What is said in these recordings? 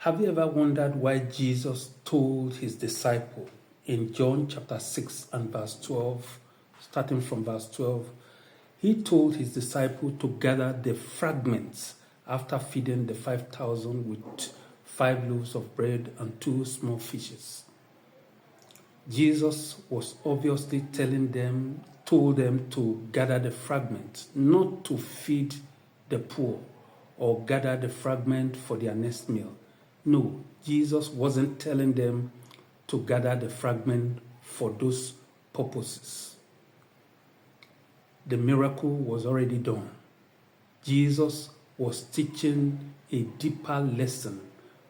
Have you ever wondered why Jesus told his disciple in John chapter 6 and verse 12, starting from verse 12, he told his disciple to gather the fragments after feeding the 5,000 with 5 loaves of bread and 2 small fishes? Jesus was obviously told them to gather the fragments, not to feed the poor or gather the fragment for their next meal. No, Jesus wasn't telling them to gather the fragment for those purposes. The miracle was already done. Jesus was teaching a deeper lesson,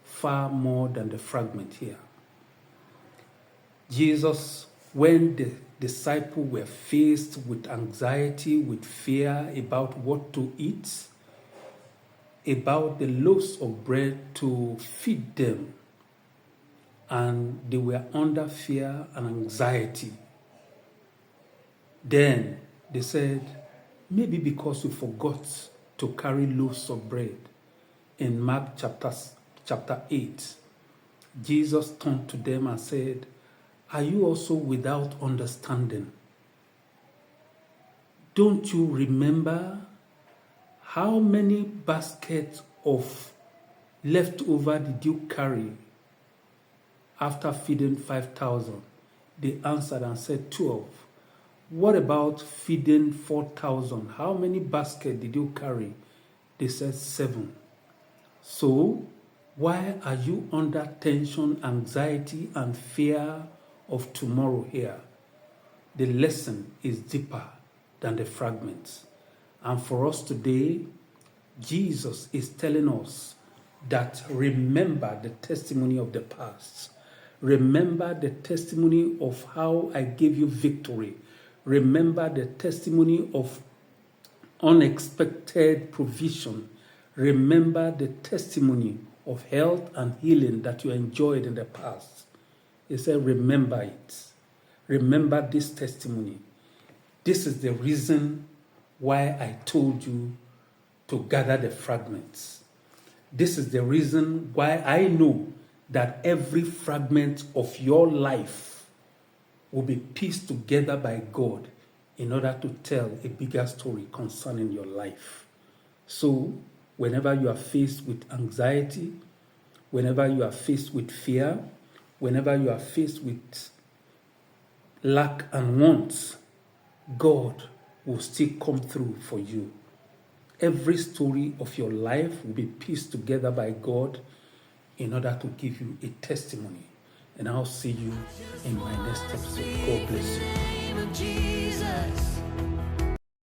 far more than the fragment here. Jesus, when the disciples were faced with anxiety, with fear about what to eat, about the loaves of bread to feed them, and they were under fear and anxiety, then they said, maybe because we forgot to carry loaves of bread. In Mark chapter 8, Jesus turned to them and said, are you also without understanding? Don't you remember how many baskets of leftover did you carry after feeding 5,000? They answered and said 12. What about feeding 4,000? How many baskets did you carry? They said 7. So why are you under tension, anxiety, and fear of tomorrow here? The lesson is deeper than the fragments. And for us today, Jesus is telling us that remember the testimony of the past. Remember the testimony of how I gave you victory. Remember the testimony of unexpected provision. Remember the testimony of health and healing that you enjoyed in the past. He said, remember it. Remember this testimony. This is the reason why I told you to gather the fragments. This is the reason why I know that every fragment of your life will be pieced together by God in order to tell a bigger story concerning your life. So, whenever you are faced with anxiety, whenever you are faced with fear, whenever you are faced with lack and want, God will still come through for you. Every story of your life will be pieced together by God in order to give you a testimony. And I'll see you in my next episode. God bless you.